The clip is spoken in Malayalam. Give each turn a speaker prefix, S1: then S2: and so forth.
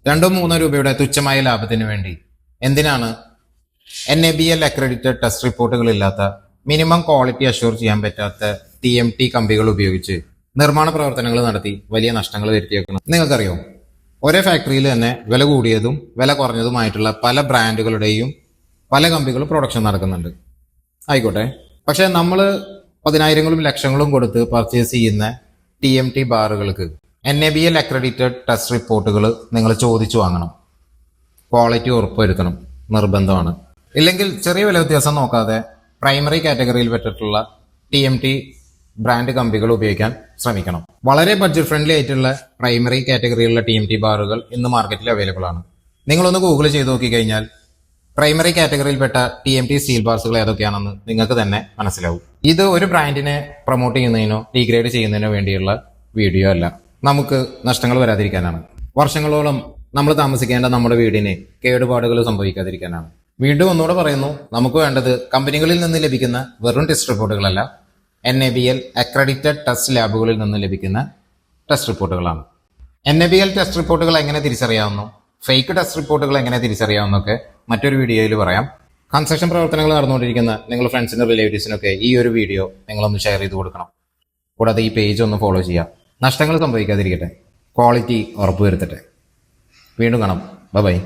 S1: 2-3 രൂപയുടെ തുച്ഛമായ ലാഭത്തിന് വേണ്ടി എന്തിനാണ് NABL അക്രഡിറ്റഡ് ടെസ്റ്റ് റിപ്പോർട്ടുകൾ ഇല്ലാത്ത മിനിമം ക്വാളിറ്റി അഷ്യൂർ ചെയ്യാൻ പറ്റാത്ത TMT കമ്പികൾ ഉപയോഗിച്ച് നിർമ്മാണ പ്രവർത്തനങ്ങൾ നടത്തി വലിയ നഷ്ടങ്ങൾ വരുത്തിയേക്കണം? നിങ്ങൾക്കറിയോ, ഒരേ ഫാക്ടറിയിൽ തന്നെ വില കൂടിയതും വില കുറഞ്ഞതുമായിട്ടുള്ള പല ബ്രാൻഡുകളുടെയും പല കമ്പികളും പ്രൊഡക്ഷൻ നടക്കുന്നുണ്ട്. ആയിക്കോട്ടെ, പക്ഷെ നമ്മൾ 10,000-ങ്ങളും ലക്ഷങ്ങളും കൊടുത്ത് പർച്ചേസ് ചെയ്യുന്ന TMT ബാറുകൾക്ക് NABL അക്രഡിറ്റഡ് ടെസ്റ്റ് റിപ്പോർട്ടുകൾ നിങ്ങൾ ചോദിച്ചു വാങ്ങണം. ക്വാളിറ്റി ഉറപ്പുവരുത്തണം, നിർബന്ധമാണ്. ഇല്ലെങ്കിൽ ചെറിയ വില വ്യത്യാസം നോക്കാതെ പ്രൈമറി കാറ്റഗറിയിൽ പെട്ടിട്ടുള്ള TMT ബ്രാൻഡ് കമ്പികൾ ഉപയോഗിക്കാൻ ശ്രമിക്കണം. വളരെ ബഡ്ജറ്റ് ഫ്രണ്ട്ലി ആയിട്ടുള്ള പ്രൈമറി കാറ്റഗറിയിലുള്ള TMT ബാറുകൾ ഇന്ന് മാർക്കറ്റിൽ അവൈലബിൾ ആണ്. നിങ്ങളൊന്ന് ഗൂഗിൾ ചെയ്ത് നോക്കിക്കഴിഞ്ഞാൽ പ്രൈമറി കാറ്റഗറിയിൽപ്പെട്ട TMT സ്റ്റീൽ ബാർസുകൾ ഏതൊക്കെയാണെന്ന് നിങ്ങൾക്ക് തന്നെ മനസ്സിലാവും. ഇത് ഒരു ബ്രാൻഡിനെ പ്രൊമോട്ട് ചെയ്യുന്നതിനോ ഡീഗ്രേഡ് ചെയ്യുന്നതിനോ വേണ്ടിയുള്ള വീഡിയോ അല്ല, നമുക്ക് നഷ്ടങ്ങൾ വരാതിരിക്കാനാണ്. വർഷങ്ങളോളം നമ്മൾ താമസിക്കേണ്ട നമ്മുടെ വീടിന് കേടുപാടുകൾ സംഭവിക്കാതിരിക്കാനാണ്. വീണ്ടും ഒന്നുകൂടെ പറയുന്നു, നമുക്ക് വേണ്ടത് കമ്പനികളിൽ നിന്ന് ലഭിക്കുന്ന വെറും ടെസ്റ്റ് റിപ്പോർട്ടുകളല്ല, NABL അക്രഡിറ്റഡ് ടെസ്റ്റ് ലാബുകളിൽ നിന്ന് ലഭിക്കുന്ന ടെസ്റ്റ് റിപ്പോർട്ടുകളാണ്. NABL ടെസ്റ്റ് റിപ്പോർട്ടുകൾ എങ്ങനെ തിരിച്ചറിയാവുന്നു, ഫേക്ക് ടെസ്റ്റ് റിപ്പോർട്ടുകൾ എങ്ങനെ തിരിച്ചറിയാവുന്നൊക്കെ മറ്റൊരു വീഡിയോയിൽ പറയാം. കൺസ്ട്രക്ഷൻ പ്രവർത്തനങ്ങൾ നടന്നുകൊണ്ടിരിക്കുന്ന നിങ്ങളുടെ ഫ്രണ്ട്സിനും റിലേറ്റീവ്സിനൊക്കെ ഈ ഒരു വീഡിയോ നിങ്ങളൊന്ന് ഷെയർ ചെയ്ത് കൊടുക്കണം. കൂടാതെ ഈ പേജ് ഒന്ന് ഫോളോ ചെയ്യാം. നഷ്ടങ്ങൾ സംഭവിക്കാതിരിക്കട്ടെ, ക്വാളിറ്റി ഉറപ്പുവരുത്തട്ടെ. വീണ്ടും കാണാം. ബൈ.